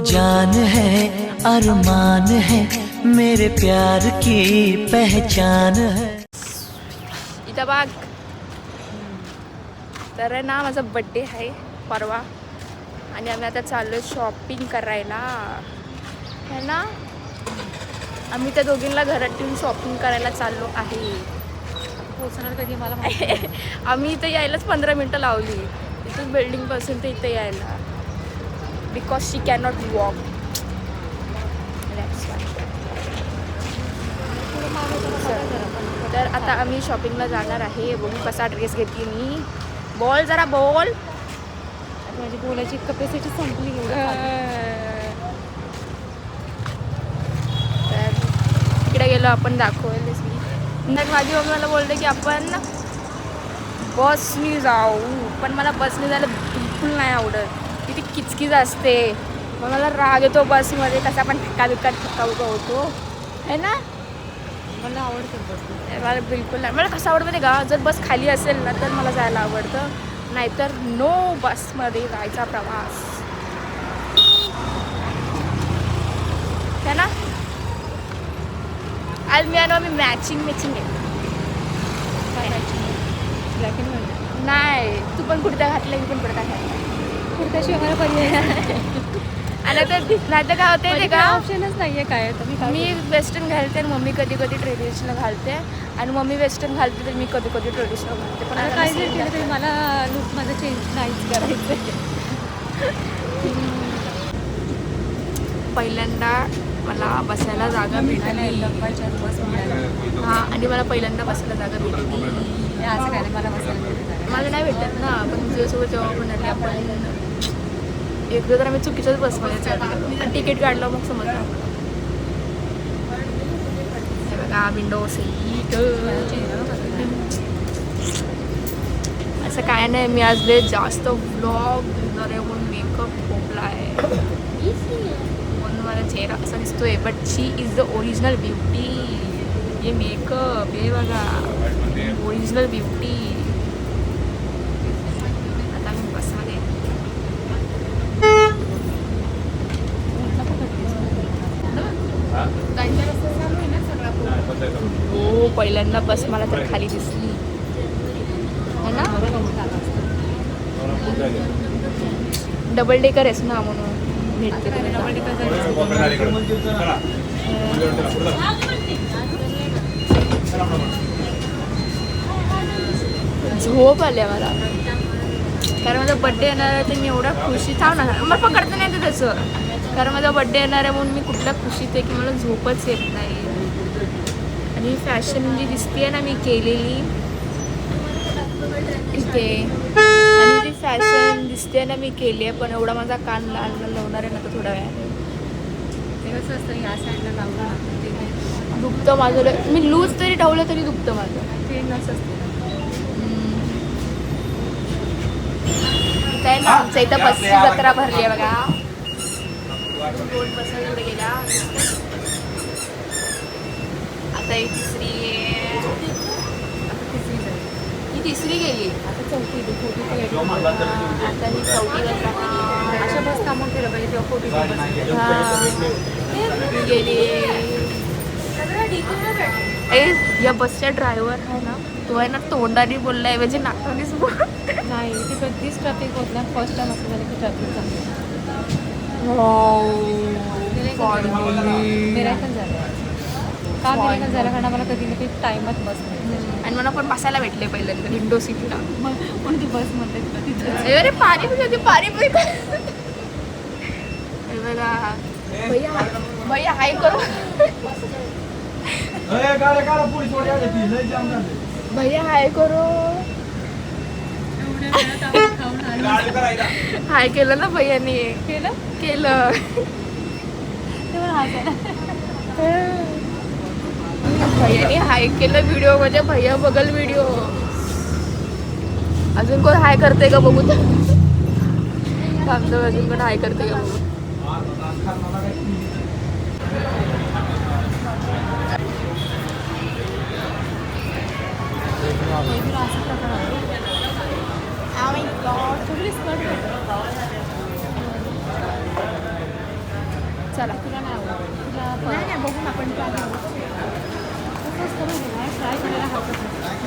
जान है अरमान है मेरे प्यार की पहचान है. इथं बघ तर ना माझा बड्डे आहे परवा आणि आम्ही आता चाललो शॉपिंग करायला है ना. आम्ही त्या दोघींना घरात ठेवून शॉपिंग करायला चाललो आहे. पोहोचणार कधी मला माहिती नाही. आम्ही इथं यायलाच 15 मिनटं लावली इथून बिल्डिंगपासून ते इथं यायला बिकॉज शी कॅनॉट वॉक. तर आता आम्ही शॉपिंगला जाणार आहे. बघू कसा ड्रेस घेतली मी. बोल जरा बोल. माझी बोलायची कपॅसिटी संपली. तर इकडे गेलो आपण दाखवलेच मी. तर माझी मम्मी मला बोलते की आपण बसनी जाऊ पण मला बसने जायला बिलकुल नाही आवडत. किती किचकिच असते मग मला राग येतो बसमध्ये. कसा पण ठक्का होतो है ना. मला आवडतं बस. मला बिलकुल नाही. मला कसं आवडतं का जर बस खाली असेल ना तर मला जायला आवडतं नाहीतर नो बसमध्ये जायचा प्रवास है ना. आज मी आणि मी मॅचिंग आहे. ब्लॅक अँड व्हाईट नाही तू पण कुर्ता घातला मी पण कुर्ता घातला. कुर्त्याशिवाय मला पर्याय नाही. आणि आता नाही तर काय होते ते का ऑप्शनच नाही आहे काय. तर मी वेस्टर्न घालते आणि मम्मी कधी कधी ट्रेडिशनल घालते आणि मम्मी वेस्टर्न घालते तर मी कधी कधी ट्रेडिशनल घालते. पण आता काय जर केलं तरी मला लुक माझं चेंज नाहीच करायचं. पहिल्यांदा मला बसायला जागा भेटली. बस मिळाली. हां आणि मला पहिल्यांदा बसायला जागा भेटली. असं काय नाही मला बसायला. मला नाही भेटत ना पण तुझ्यासोबत जेव्हा आपण आले आपण एकदा तर आम्ही चुकीच्याच बसमध्ये चढलो तिकीट काढलं मग समजलं. बघा विंडो सीट. असं काय नाही मी आज लय जास्त व्लॉग घेणार आहे म्हणून मेकअप खोपला आहे म्हणून मला चेहरा असा दिसतोय. But she is the original beauty. हे मेकअप हे बघा ओरिजिनल ब्युटी. आता मी बसमध्ये हो पहिल्यांदा बस मला तर खाली दिसली है ना. डबल डेकर आहेस ना म्हणून भेटते. झोप आल्या मला कारण माझा बड्डे येणार आहे तर मी एवढ्या खुशी थांब ना मला पकडतं नाही ते तसं. कारण माझा बड्डे येणार आहे म्हणून मी कुठल्या खुशीत आहे की मला झोपच येत नाही. आणि फॅशन जी दिसते ना मी केलेली इथे आणि ती फॅशन दिसते ना मी केली आहे पण एवढा माझा कान लाल लावणार आहे ना तर थोड्या वेळाने. ते कसं असतं या साईडला लावलं दुखतं माझं. मी लूज तरी ठेवलं तरी दुखतं माझं. ते नसं असते. ना आमच्या इथं बसची जत्रा भरली आहे बघा. दोन बस एवढे गेल्या आता ही तिसरी आहे. ही तिसरी गेली आता चौथी आता ही चौथी बस अशा बस कामं केलं पाहिजे तेव्हा फोटो गेली. या बसच्या ड्रायव्हर आहे ना तो आहे ना तोंडाने बोलला ऐवजी नाकानेच बोल. नाही ती कधीच ट्रॅफिक होत नाही. फर्स्ट टाइम असं झालं की ट्रॅफिक झालं. मिराकल झालं का. मिराकल झालं कारण मला कधी कधी टाईमच बस नाही आणि मला पण बसायला भेटले पहिल्यांदा विंडो सीटला. पण ती बस म्हणते अरे पाणी पिते पाणी पिते. बघा भैया भैया हाय करो. भैया हाय करो. हाय केलं ना भैयानी. केलं भैयानी हाय केलं व्हिडिओ म्हणजे भैया बघल व्हिडिओ. अजून कोण हाय करते का बघू तर. अजून कोण हाय करते का बघू. चला. तुला नाही आवडत. तुला नाही नाही बघू ना आपण काय तसंच करून ट्राय करायला हरकत नाही.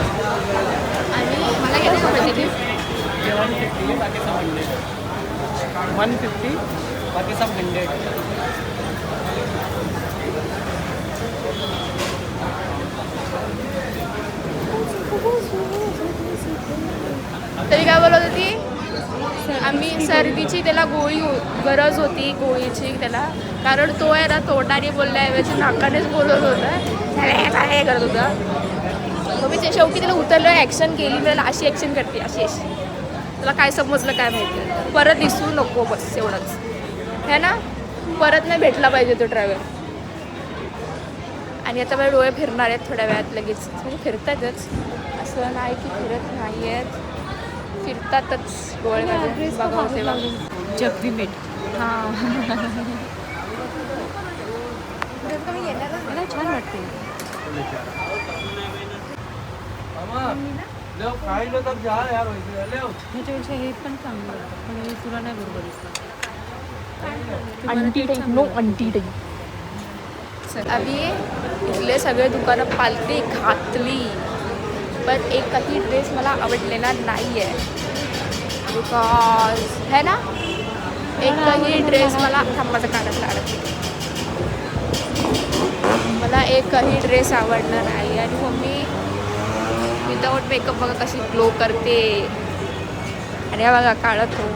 आणि मला किती पाहिजे ती 150 बाकी सब 100 150 बाकी सब 100 तरी काय बोलत होती आम्ही सर्दीची त्याला गरज होती गोळीची त्याला कारण तो आहे ना तोंडाने बोलल्याऐवजी नाकानेच बोलत होता काय करत होता मग मी ते शेवटी त्याला उतरलं ॲक्शन केली मला अशी ॲक्शन करते अशी तुला काय समजलं काय माहिती परत दिसू नको बस एवढंच है ना परत नाही भेटला पाहिजे तो ड्रायव्हर आणि आता माझे डोळे फिरणार आहेत थोड्या वेळात लगेच म्हणजे फिरतातच असं नाही की फिरत नाही आहेत फिरतातच डोळ्यामध्ये बघा तेव्हा जगदी मीठ हां मला छान वाटते. ह्याच्यापेक्षा हे पण चांगलं आहे पण हे तुला नाही बरोबर दिसतं. Aunty type no aunty type अभी इथले सगळे दुकानं पालती घातली पण एकही ड्रेस मला आवडलेला नाही आहे बिकॉज है ना एकही ड्रेस मला थांबाचं काढत मला एकही ड्रेस आवडला नाही आणि मम्मी विदाऊट मेकअप बघा कशी ग्लो करते आणि हा बघा काढत हो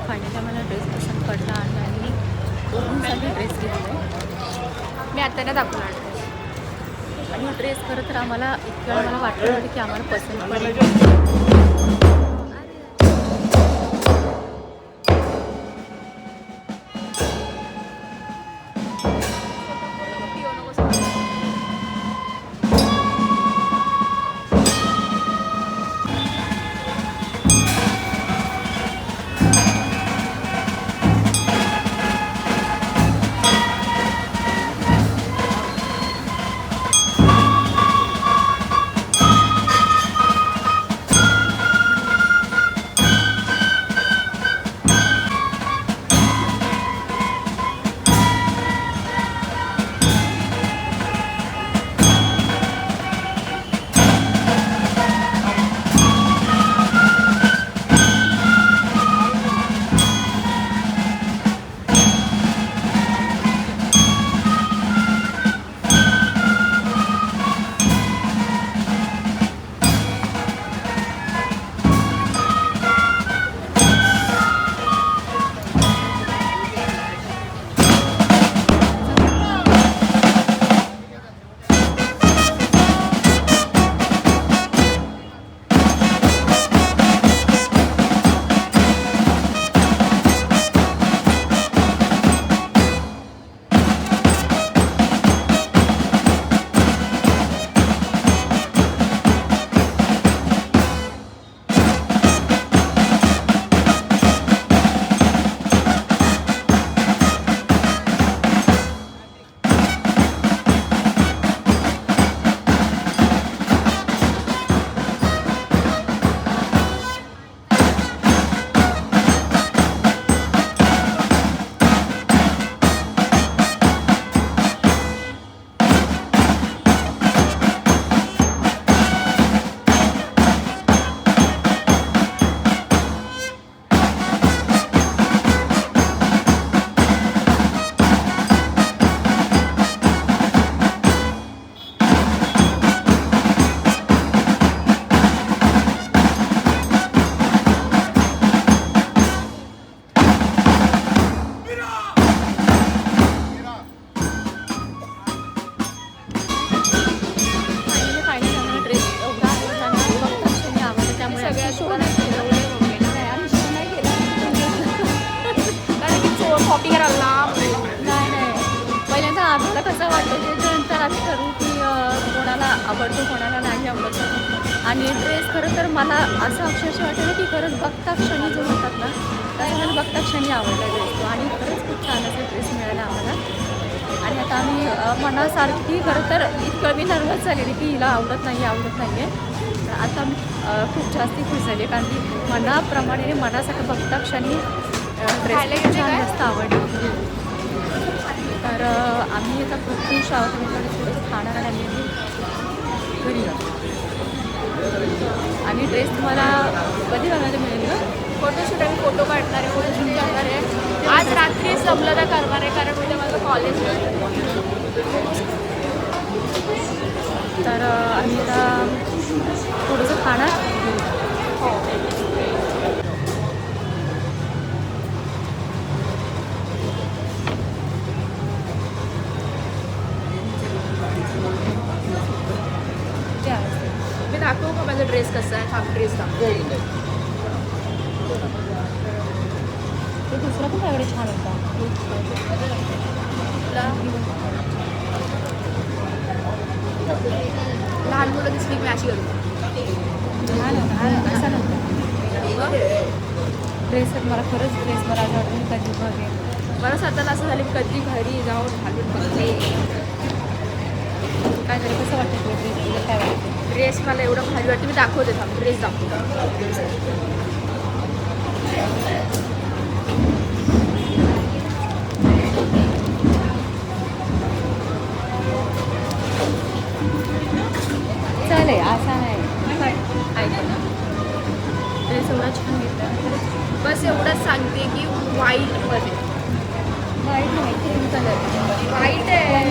फायनली मला ड्रेस पसंत पडला आणि दोघींसाठी ड्रेस घेतला मी आता नाही दाखवणार आणि ड्रेस खरं तर आम्हाला इतक्या वेळा मला वाटलं होतं की आम्हाला पसंत पडेल. कॉपी करायला लांब. नाही नाही पहिल्यांदा आम्हाला कसं वाटतं त्याच्यानंतर आम्ही ठरवू की कोणाला आवडतो कोणाला नाही आवडतो. आणि ड्रेस खरं तर मला असं अक्षरशः वाटलं की खरंच बघता क्षणी जो म्हणतात ना तसं मला बघता क्षणी आवडला ड्रेस तो. आणि खरंच खूप छान असा ड्रेस मिळाला आम्हाला. आणि आता आम्ही मनासारखी खरं तर इतकं मी नर्वस झालेली की हिला आवडत नाही आहे. आता मी खूप जास्ती खुश झाली कारण की मनाप्रमाणे मनासारखं बघता क्षणी खायला ड्रेस घेते छान काय? जास्त आवडली. तर आम्ही आता खूप खुश आहोत. आम्ही थोडंसं खाणार आणि आम्ही घरी जाऊ. आणि ड्रेस तुम्हाला कधी बघायला मिळेल का? फोटोशूट आम्ही फोटो काढणार आहे, फोटोशूट करणार आहे. आज रात्री जमलं तर करणार आहे कारण उद्या माझं कॉलेज आहे. तर आम्ही आता थोडंसं खाणार. हो. त्या मी दाखवू का माझा ड्रेस कसा आहे? हा ड्रेस दाखवू. ते दुसरा पण एवढे छान होता. लहान मुलं दिसली की मी अशी करतो. छान होता असा नव्हता ड्रेस. मला खरंच ड्रेस मला असं वाटतं मी कधी बघेन. मला स्वतःला असं झालं की कधी घरी जाऊन घालून बघते. काय झालं कसं वाटतं तुला ड्रेस तुला काय वाटतं? ड्रेस मला एवढं भारी वाटतं. मी दाखवते थांब ड्रेस दाखवतो. चालेल असा नाही ऐका ना ड्रेस एवढा छान घेतला. बस एवढंच सांगते की व्हाईटमध्ये व्हाईट नाही क्रीम कलर व्हाईट आहे.